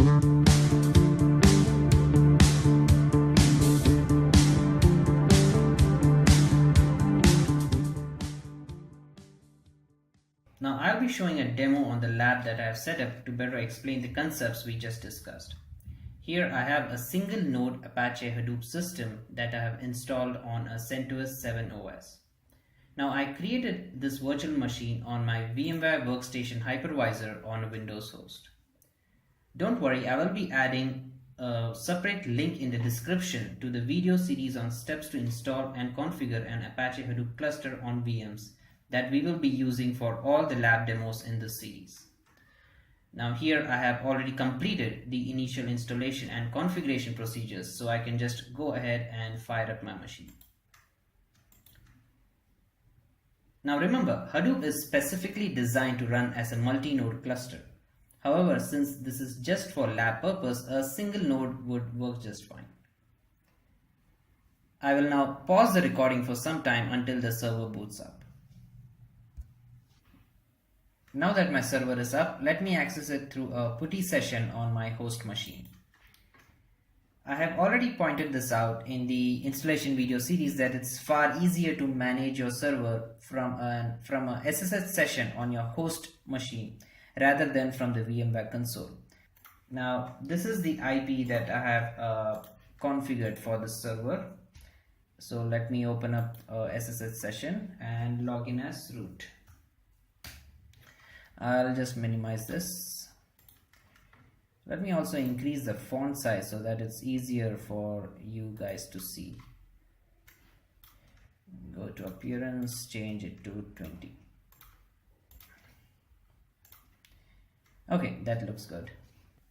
Now I'll be showing a demo on the lab that I have set up to better explain the concepts we just discussed. Here I have a single node Apache Hadoop system that I have installed on a CentOS 7 OS. Now I created this virtual machine on my VMware Workstation hypervisor on a Windows host. Don't worry, I will be adding a separate link in the description to the video series on steps to install and configure an Apache Hadoop cluster on VMs that we will be using for all the lab demos in this series. Now here I have already completed the initial installation and configuration procedures, so I can just go ahead and fire up my machine. Now remember, Hadoop is specifically designed to run as a multi-node cluster. However, since this is just for lab purpose, a single node would work just fine. I will now pause the recording for some time until the server boots up. Now that my server is up, let me access it through a PuTTY session on my host machine. I have already pointed this out in the installation video series that it's far easier to manage your server from a SSH session on your host machine rather than from the VMware console. Now this is the IP that I have configured for this server. So let me open up a SSH session and log in as root. I'll just minimize this. Let me also increase the font size so that it's easier for you guys to see. Go to appearance, change it to 20. Okay, that looks good.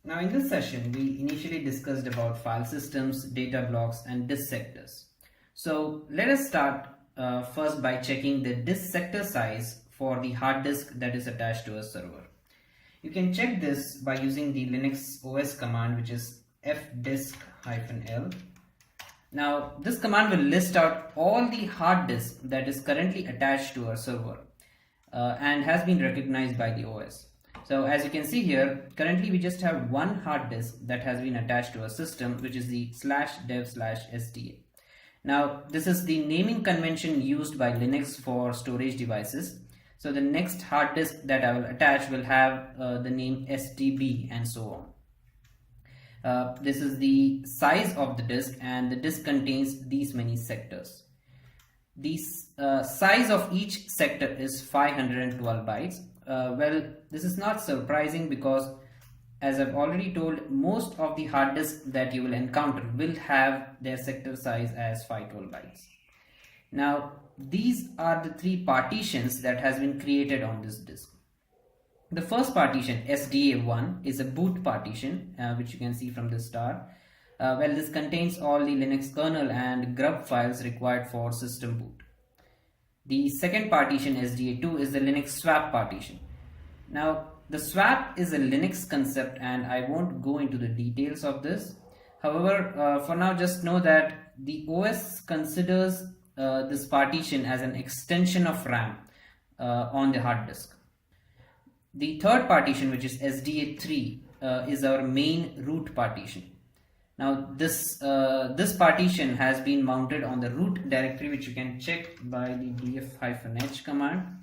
Now in this session, we initially discussed about file systems, data blocks, and disk sectors. So let us start first by checking the disk sector size for the hard disk that is attached to a server. You can check this by using the Linux OS command, which is fdisk-l. Now this command will list out all the hard disk that is currently attached to our server and has been recognized by the OS. So as you can see here, currently we just have one hard disk that has been attached to a system, which is the /dev/sda. Now this is the naming convention used by Linux for storage devices. So the next hard disk that I will attach will have the name STB and so on. This is the size of the disk, and the disk contains these many sectors. The size of each sector is 512 bytes. Well, this is not surprising because, as I've already told, most of the hard disks that you will encounter will have their sector size as 512 bytes. Now these are the three partitions that has been created on this disk. The first partition, SDA1, is a boot partition, which you can see from the star. Well, this contains all the Linux kernel and grep files required for system boot. The second partition, SDA2, is the Linux swap partition. Now the swap is a Linux concept and I won't go into the details of this. However, for now just know that the OS considers this partition as an extension of RAM on the hard disk. The third partition, which is SDA3, is our main root partition. Now this partition has been mounted on the root directory, which you can check by the df-h command.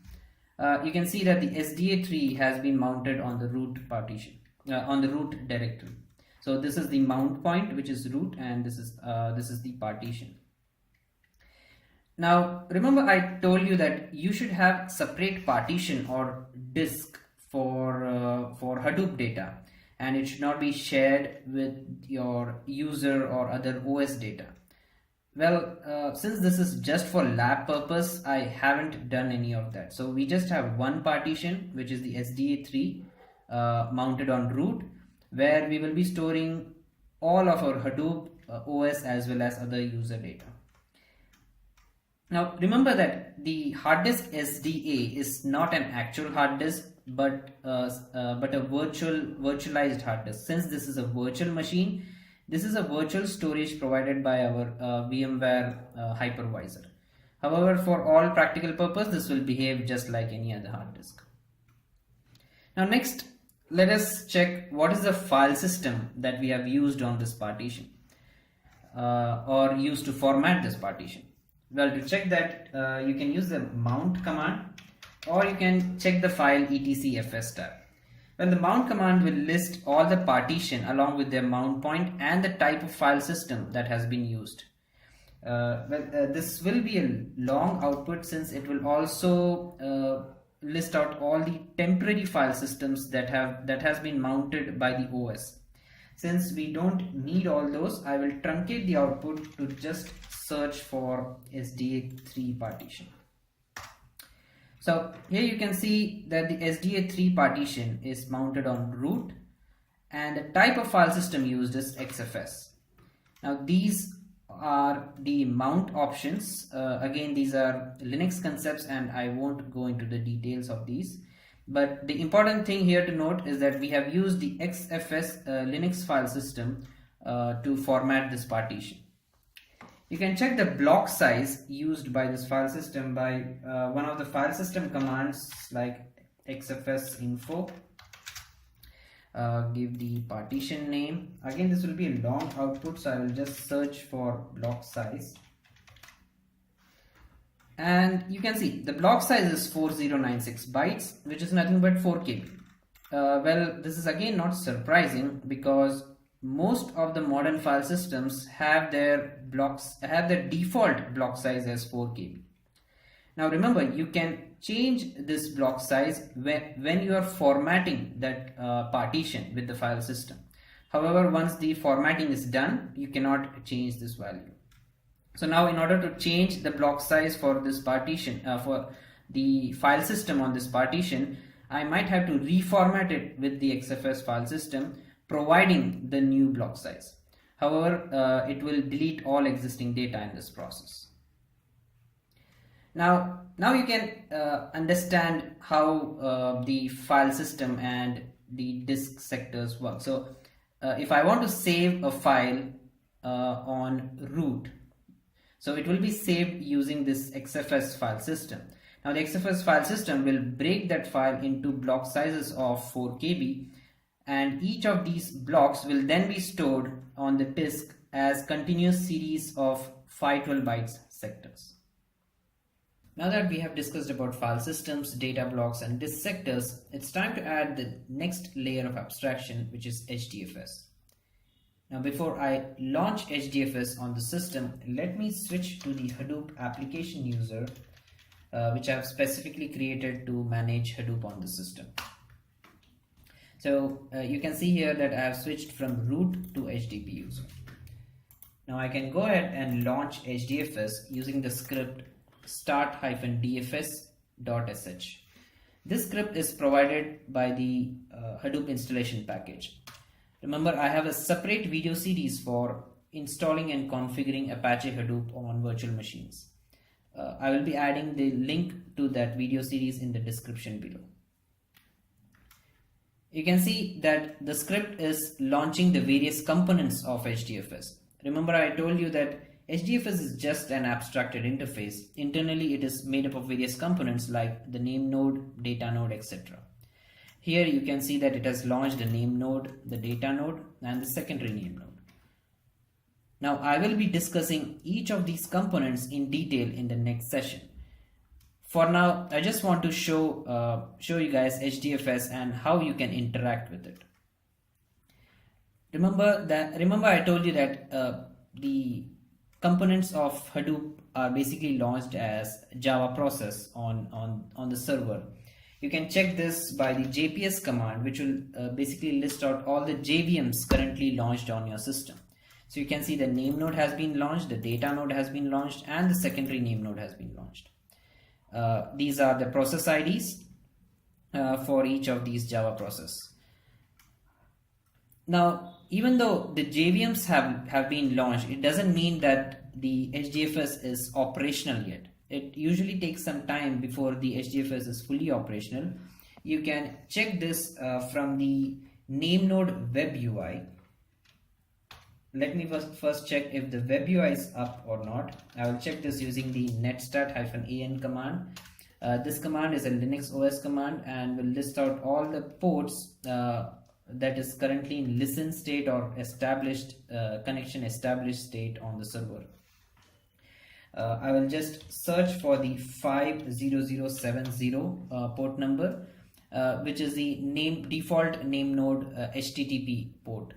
You can see that the SDA3 has been mounted on the root partition, on the root directory. So this is the mount point, which is root, and this is the partition. Now remember, I told you that you should have separate partition or disk for Hadoop data, and it should not be shared with your user or other OS data. Well, since this is just for lab purpose, I haven't done any of that. So we just have one partition, which is the SDA3 mounted on root, where we will be storing all of our Hadoop OS as well as other user data. Now remember that the hard disk SDA is not an actual hard disk, but a virtualized hard disk. Since this is a virtual machine, this is a virtual storage provided by our VMware hypervisor. However, for all practical purpose, this will behave just like any other hard disk. Now next, let us check what is the file system that we have used on this partition or used to format this partition. Well, to check that, you can use the mount command, or you can check the file etcfs tab. Well, the mount command will list all the partition along with their mount point and the type of file system that has been used. This will be a long output, since it will also list out all the temporary file systems that has been mounted by the OS. Since we don't need all those, I will truncate the output to just search for SDA3 partition. So here you can see that the SDA3 partition is mounted on root, and the type of file system used is XFS. Now these are the mount options. Again, these are Linux concepts and I won't go into the details of these. But the important thing here to note is that we have used the XFS Linux file system to format this partition. You can check the block size used by this file system by one of the file system commands like xfs info. Give the partition name. Again, this will be a long output, so I will just search for block size. And you can see the block size is 4096 bytes, which is nothing but 4 KB. Well, this is again not surprising, because most of the modern file systems have their default block size as 4 KB. Now remember, you can change this block size when you are formatting that partition with the file system. However, once the formatting is done, you cannot change this value. So now, in order to change the block size for this partition, for the file system on this partition, I might have to reformat it with the XFS file system, providing the new block size. However, it will delete all existing data in this process. Now you can understand how the file system and the disk sectors work. So if I want to save a file on root, so it will be saved using this XFS file system. Now the XFS file system will break that file into block sizes of 4 KB, and each of these blocks will then be stored on the disk as continuous series of 512 bytes sectors. Now that we have discussed about file systems, data blocks and disk sectors, it's time to add the next layer of abstraction, which is HDFS. Now before I launch HDFS on the system, let me switch to the Hadoop application user, which I have specifically created to manage Hadoop on the system. So you can see here that I have switched from root to hdpuser. Now I can go ahead and launch HDFS using the script start-dfs.sh. This script is provided by the Hadoop installation package. Remember, I have a separate video series for installing and configuring Apache Hadoop on virtual machines. I will be adding the link to that video series in the description below. You can see that the script is launching the various components of HDFS. Remember, I told you that HDFS is just an abstracted interface. Internally, it is made up of various components like the name node, data node, etc. Here you can see that it has launched the name node, the data node, and the secondary name node. Now I will be discussing each of these components in detail in the next session. For now, I just want to show you guys HDFS and how you can interact with it. Remember I told you that the components of Hadoop are basically launched as Java process on the server. You can check this by the jps command, which will basically list out all the JVMs currently launched on your system. So you can see the name node has been launched, the data node has been launched, and the secondary name node has been launched. These are the process IDs for each of these Java process. Now, even though the JVMs have been launched, it doesn't mean that the HDFS is operational yet. It usually takes some time before the HDFS is fully operational. You can check this from the Namenode Web UI. Let me first check if the WebUI is up or not. I will check this using the netstat-an command. This command is a Linux OS command and will list out all the ports that is currently in listen state or established connection established state on the server. I will just search for the 50070 port number, which is the default Namenode HTTP port.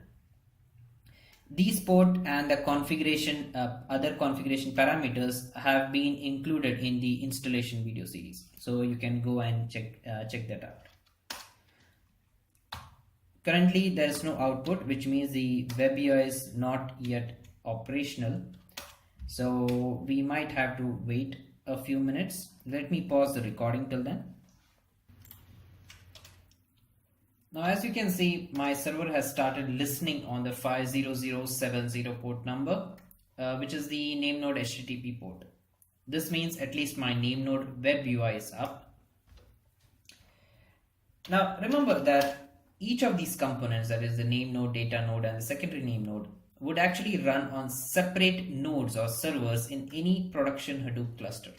These port and the configuration, other configuration parameters have been included in the installation video series, so you can go and check that out. Currently there is no output, which means the WebUI is not yet operational, so we might have to wait a few minutes. Let me pause the recording till then. Now, as you can see, my server has started listening on the 50070 port number, which is the Namenode HTTP port. This means at least my Namenode Web UI is up. Now, remember that each of these components, that is the name node, data node, and the secondary name node, would actually run on separate nodes or servers in any production Hadoop cluster.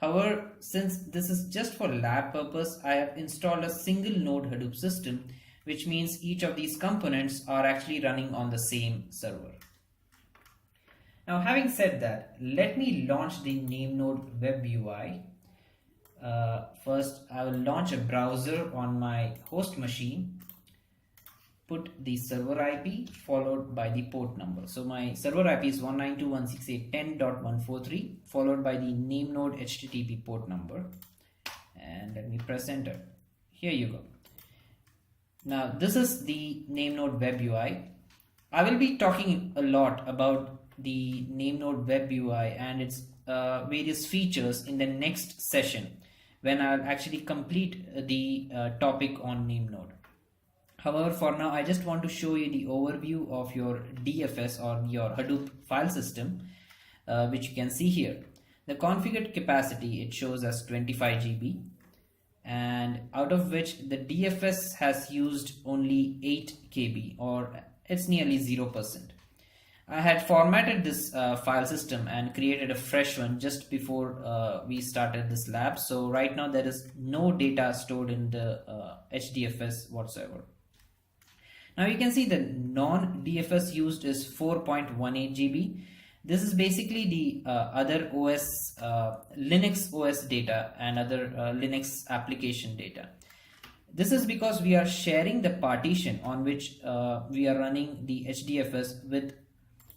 However, since this is just for lab purpose, I have installed a single node Hadoop system, which means each of these components are actually running on the same server. Now, having said that, let me launch the Namenode Web UI. First, I will launch a browser on my host machine, put the server IP followed by the port number. So my server IP is 192.168.10.143 followed by the Namenode HTTP port number, and let me press enter. Here you go. Now this is the Namenode Web UI. I will be talking a lot about the Namenode Web UI and its various features in the next session, when I'll actually complete the topic on Namenode. However, for now, I just want to show you the overview of your DFS or your Hadoop file system, which you can see here. The configured capacity, it shows as 25 GB, and out of which the DFS has used only 8 KB, or it's nearly 0%. I had formatted this file system and created a fresh one just before we started this lab. So right now there is no data stored in the HDFS whatsoever. Now you can see the non-DFS used is 4.18 GB. This is basically the other OS, Linux OS data and other Linux application data. This is because we are sharing the partition on which we are running the HDFS with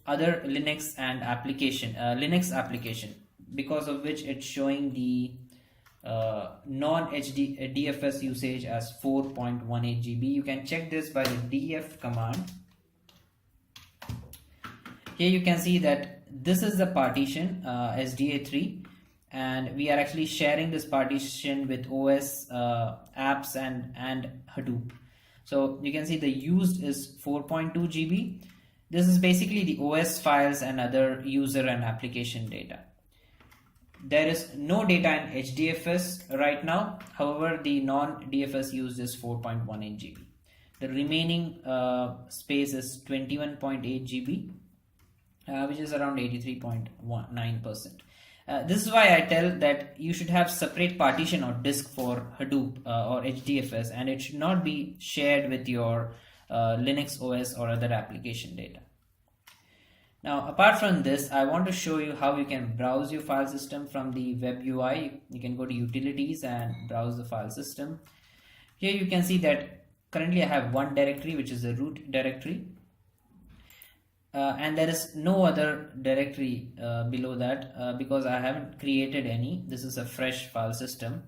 other Linux and Linux application, because of which it's showing the non-HDFS usage as 4.18 GB. You can check this by the df command. Here you can see that this is the partition SDA3, and we are actually sharing this partition with OS, apps and Hadoop. So you can see the used is 4.2 GB. This is basically the OS files and other user and application data. There is no data in HDFS right now. However, the non-DFS used is 4.18 GB. The remaining space is 21.8 GB, which is around 83.9%. This is why I tell that you should have separate partition or disk for Hadoop or HDFS, and it should not be shared with your Linux OS or other application data. Now, apart from this, I want to show you how you can browse your file system from the Web UI. You can go to Utilities and browse the file system. Here you can see that currently I have one directory, which is the root directory. And there is no other directory below that because I haven't created any. This is a fresh file system.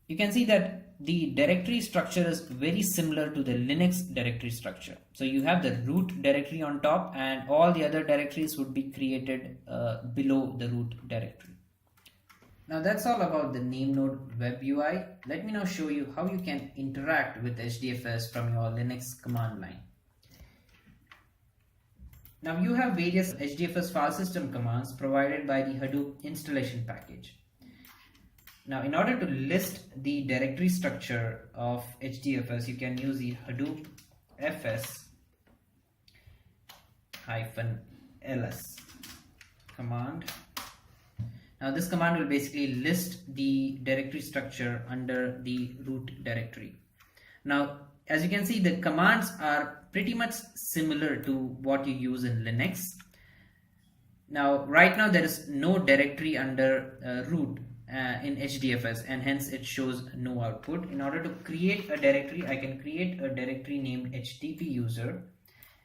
You can see that the directory structure is very similar to the Linux directory structure. So you have the root directory on top, and all the other directories would be created below the root directory. Now that's all about the Namenode Web UI. Let me now show you how you can interact with HDFS from your Linux command line. Now you have various HDFS file system commands provided by the Hadoop installation package. Now, in order to list the directory structure of HDFS, you can use the Hadoop fs-ls command. Now this command will basically list the directory structure under the root directory. Now as you can see, the commands are pretty much similar to what you use in Linux. Now right now there is no directory under root in HDFS, and hence it shows no output. In order to create a directory, I can create a directory named hdpuser,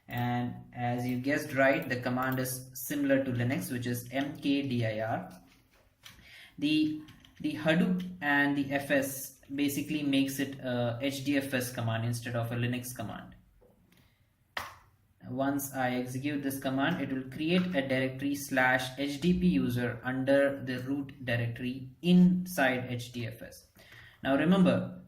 and as you guessed right, the command is similar to Linux, which is mkdir. The Hadoop and the FS basically makes it a HDFS command instead of a Linux command. Once I execute this command, it will create a directory /hdpuser under the root directory inside HDFS. Now remember,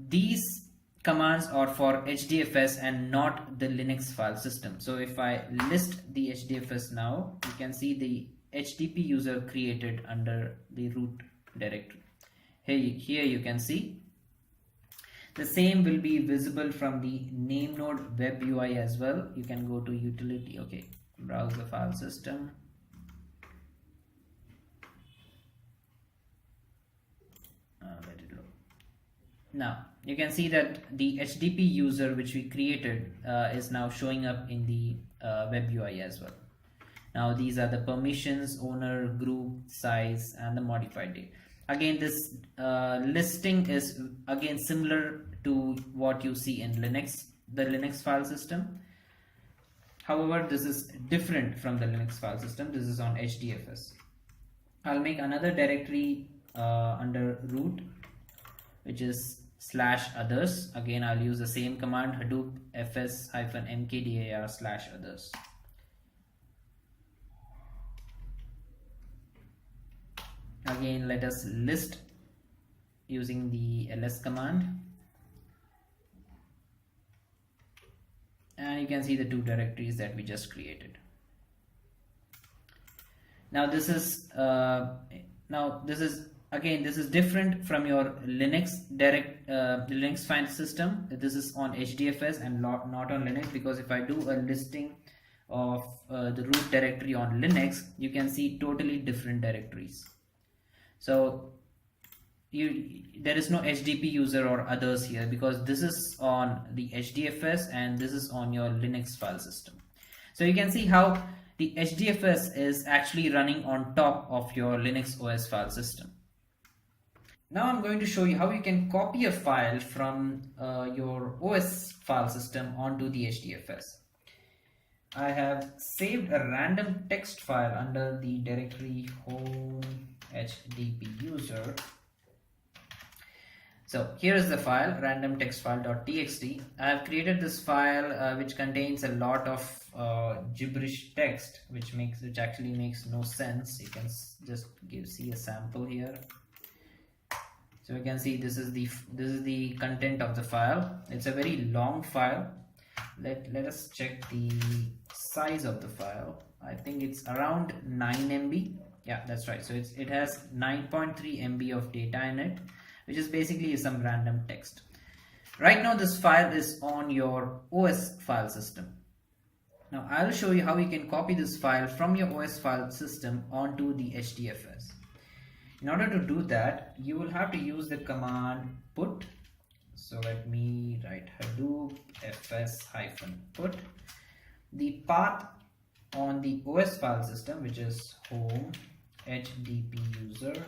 these commands are for HDFS and not the Linux file system. So if I list the HDFS now, you can see the hdpuser created under the root directory. Here you can see the same will be visible from the Namenode Web UI as well. You can go to utility, okay, browse the file system. Let it load. Now you can see that the hdpuser which we created is now showing up in the Web UI as well. Now these are the permissions, owner, group, size, and the modified date. Again, this listing is again similar to what you see in Linux, the Linux file system. However, this is different from the Linux file system. This is on HDFS. I'll make another directory under root, which is /others. Again, I'll use the same command, hadoop fs-mkdir /others. Again, let us list using the ls command, and you can see the two directories that we just created. Now this is this is different from your Linux Linux file system. This is on HDFS and not on Linux, because if I do a listing of the root directory on Linux, you can see totally different directories. So there is no hdpuser or others here, because this is on the HDFS and this is on your Linux file system. So you can see how the HDFS is actually running on top of your Linux OS file system. Now I'm going to show you how you can copy a file from your OS file system onto the HDFS. I have saved a random text file under the directory home hdpuser. So here is the file, random text file.txt. I have created this file which contains a lot of gibberish text, which actually makes no sense. You can just see a sample here. So you can see this is the content of the file. It's a very long file. Let us check the size of the file. I think it's around 9 MB. Yeah, that's right. So it has 9.3 MB of data in it, which is basically some random text. Right now this file is on your OS file system. Now I'll show you how you can copy this file from your OS file system onto the HDFS. In order to do that, you will have to use the command put. So let me write hadoop fs-put. The path on the OS file system, which is home hdpuser,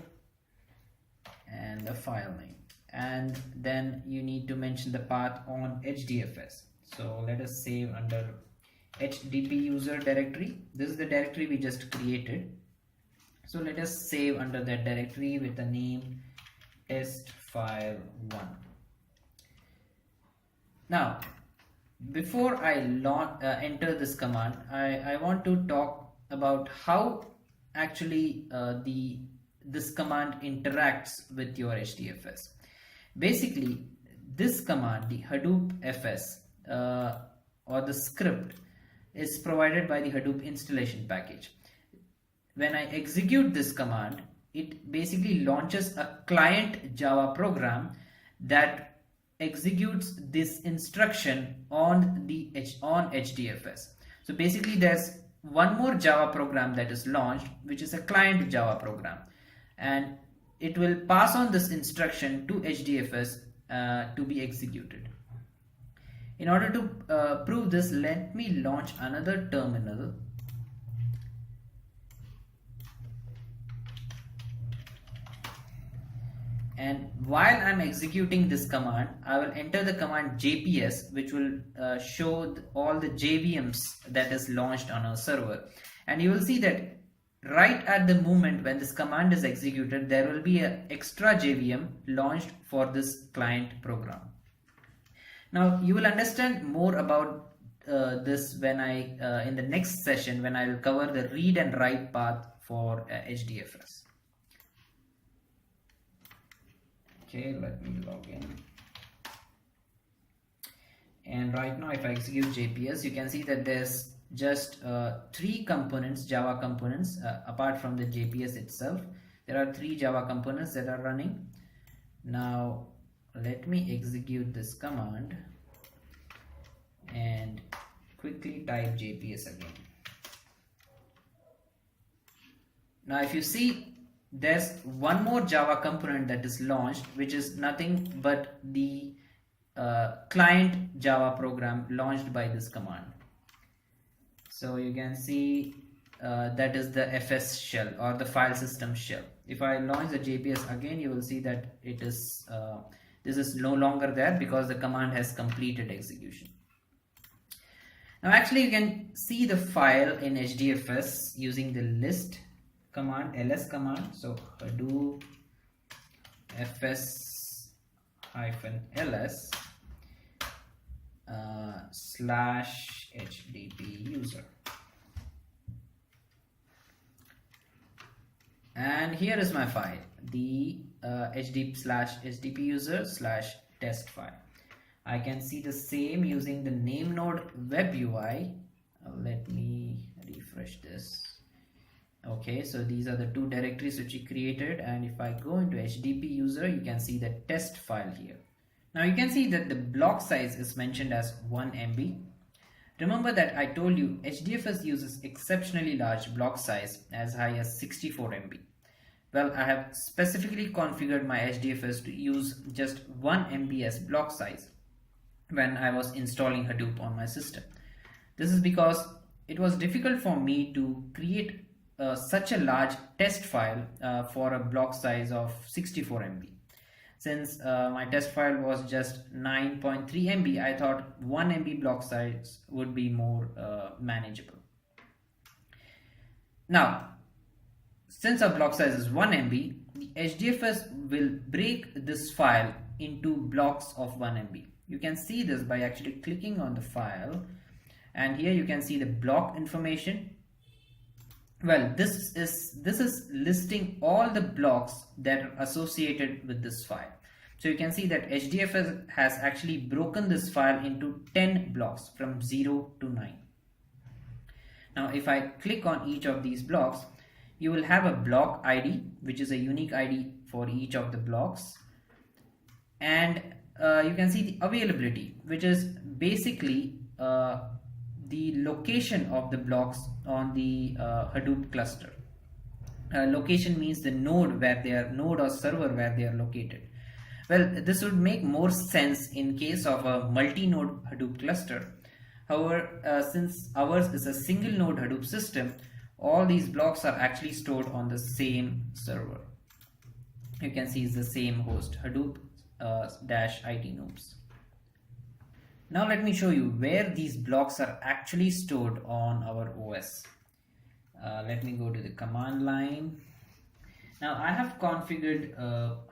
and the file name, and then you need to mention the path on HDFS. So let us save under hdpuser directory. This is the directory we just created. So let us save under that directory with the name testfile1. Now before I enter this command, I want to talk about how actually this command interacts with your HDFS. Basically, this command, the hadoop fs or the script, is provided by the Hadoop installation package. When I execute this command, it basically launches a client Java program that executes this instruction on HDFS. So basically there's one more Java program that is launched, which is a client Java program, and it will pass on this instruction to HDFS to be executed. In order to prove this, let me launch another terminal. And while I'm executing this command, I will enter the command jps, which will show all the JVMs that is launched on our server. And you will see that right at the moment when this command is executed, there will be an extra JVM launched for this client program. Now you will understand more about this when in the next session, when I will cover the read and write path for HDFS. Okay, let me log in. And right now, if I execute JPS, you can see that there's just 3 components, Java components, apart from the JPS itself. There are 3 Java components that are running. Now, let me execute this command and quickly type JPS again. Now, if you see, there's one more Java component that is launched, which is nothing but the client Java program launched by this command. So you can see that is the FS shell or the file system shell. If I launch the JPS again, you will see that it is this is no longer there because the command has completed execution. Now actually you can see the file in HDFS using the list command, ls command. So Hadoop fs -ls /hdpuser, and here is my file, the hd/hdpuser/test file. I can see the same using the Namenode Web UI. Let me refresh this. Okay, so these are the 2 directories which we created, and if I go into hdpuser, you can see the test file here. Now you can see that the block size is mentioned as 1 MB. Remember that I told you HDFS uses exceptionally large block size as high as 64 MB. Well, I have specifically configured my HDFS to use just 1 MB as block size when I was installing Hadoop on my system. This is because it was difficult for me to create such a large test file for a block size of 64 MB. Since my test file was just 9.3 MB, I thought 1 MB block size would be more manageable. Now, since our block size is 1 MB, the HDFS will break this file into blocks of 1 MB. You can see this by actually clicking on the file, and here you can see the block information. Well, this is listing all the blocks that are associated with this file. So you can see that HDFS has actually broken this file into 10 blocks from 0 to 9. Now if I click on each of these blocks, you will have a block ID, which is a unique ID for each of the blocks, and you can see the availability, which is basically the location of the blocks on the Hadoop cluster. Location means the node or server where they are located. Well, this would make more sense in case of a multi-node Hadoop cluster. However, since ours is a single node Hadoop system, all these blocks are actually stored on the same server. You can see it's the same host, Hadoop -IT noobs. Now let me show you where these blocks are actually stored on our OS. Let me go to the command line. Now I have configured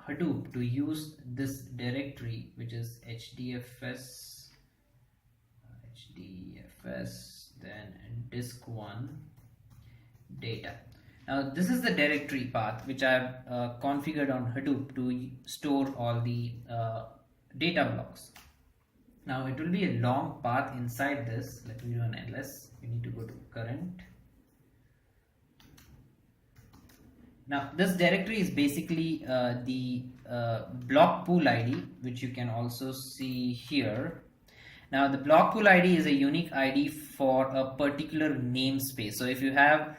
Hadoop to use this directory, which is HDFS, then disk1 data. Now this is the directory path which I have configured on Hadoop to store all the data blocks. Now it will be a long path inside this. Let me run ls. We need to go to current. Now this directory is basically the block pool ID, which you can also see here. Now the block pool ID is a unique ID for a particular namespace. So if you have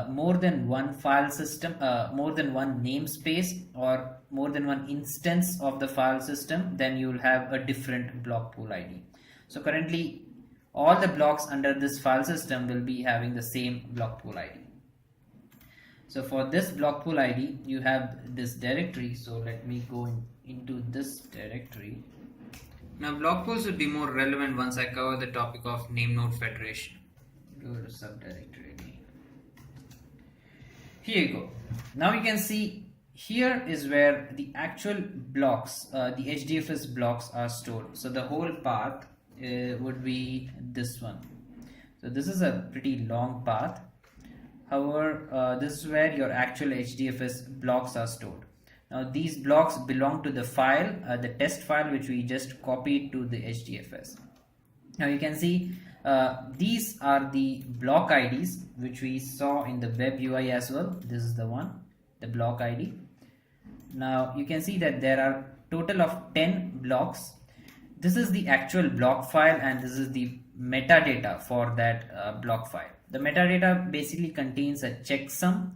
more than one file system, more than one namespace, or more than one instance of the file system, then you will have a different block pool ID. So currently all the blocks under this file system will be having the same block pool ID. So for this block pool ID, you have this directory. So let me go into this directory. Now block pools will be more relevant once I cover the topic of name node federation. Go to subdirectory name. Here you go. Now you can see here is where the actual blocks, the HDFS blocks are stored. So the whole path would be this one. So this is a pretty long path. However, this is where your actual HDFS blocks are stored. Now these blocks belong to the file, the test file, which we just copied to the HDFS. Now you can see these are the block IDs which we saw in the WebUI as well. This is the one, the block ID. Now you can see that there are total of 10 blocks. This is the actual block file and this is the metadata for that block file. The metadata basically contains a checksum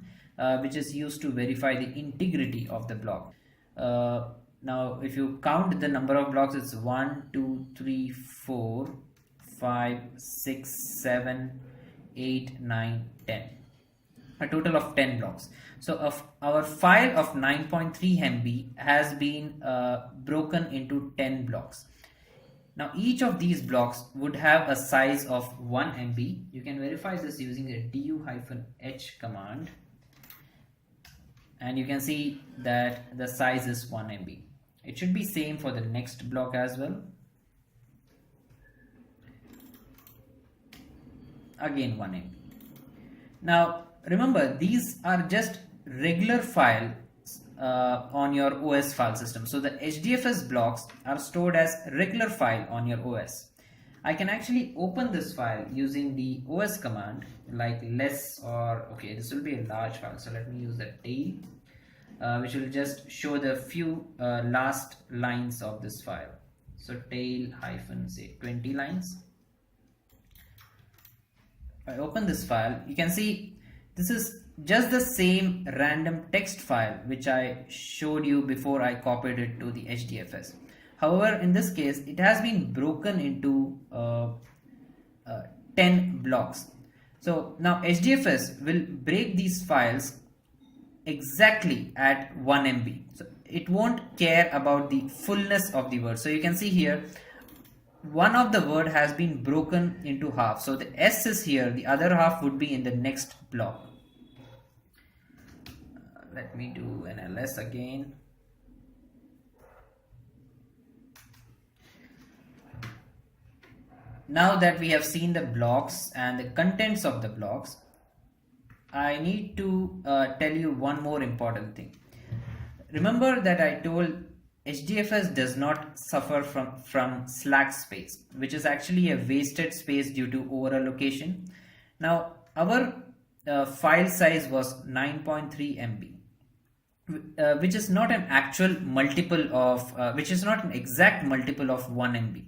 which is used to verify the integrity of the block. Now if you count the number of blocks, it's 1, 2, 3, 4, 5, 6, 7, 8, 9, 10. A total of 10 blocks. So our file of 9.3 MB has been broken into 10 blocks. Now each of these blocks would have a size of 1 MB. You can verify this using the du-h command. And you can see that the size is 1 MB. It should be same for the next block as well. Again 1 MB. Now remember, these are just regular files on your OS file system. So the HDFS blocks are stored as regular file on your OS. I can actually open this file using the OS command like less, or okay, this will be a large file. So let me use the tail, which will just show the few last lines of this file. So tail hyphen say 20 lines. If I open this file, you can see this is just the same random text file which I showed you before I copied it to the HDFS. However, in this case, it has been broken into 10 blocks. So now HDFS will break these files exactly at 1 MB. So it won't care about the fullness of the word. So you can see here, one of the word has been broken into half. So the S is here, the other half would be in the next block. Let me do an ls again. Now that we have seen the blocks and the contents of the blocks, I need to tell you one more important thing. Remember that I told HDFS does not suffer from slack space, which is actually a wasted space due to over allocation. Now our file size was 9.3 MB. Which is not an actual multiple of which is not an exact multiple of 1 MB.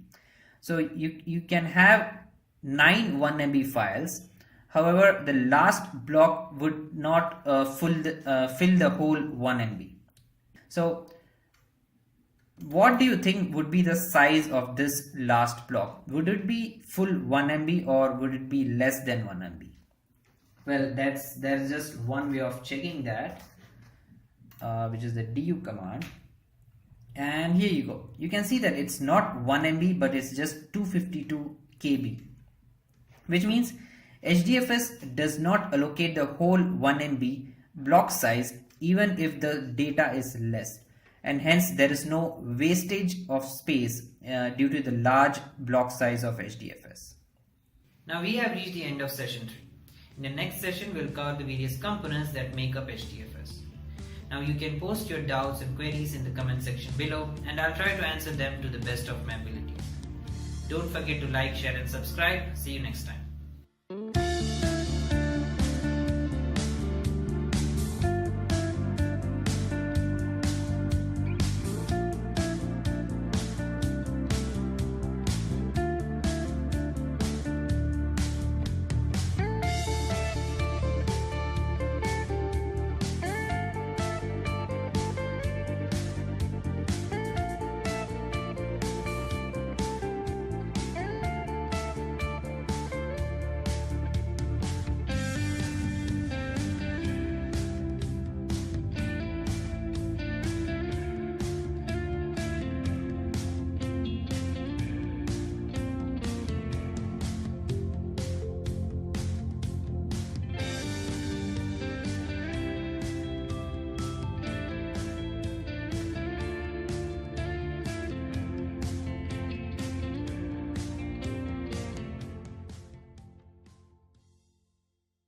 So you can have 9 1 MB files. However, the last block would not fill the whole 1 MB. So what do you think would be the size of this last block? Would it be full 1 MB or would it be less than 1 MB? Well, there's just one way of checking that. Which is the du command, and here you go. You can see that it's not 1 MB but it's just 252 KB, which means HDFS does not allocate the whole 1 MB block size even if the data is less, and hence there is no wastage of space due to the large block size of HDFS. Now we have reached the end of session 3. In the next session we'll cover the various components that make up HDFS. Now you can post your doubts and queries in the comment section below, and I'll try to answer them to the best of my ability. Don't forget to like, share and subscribe. See you next time.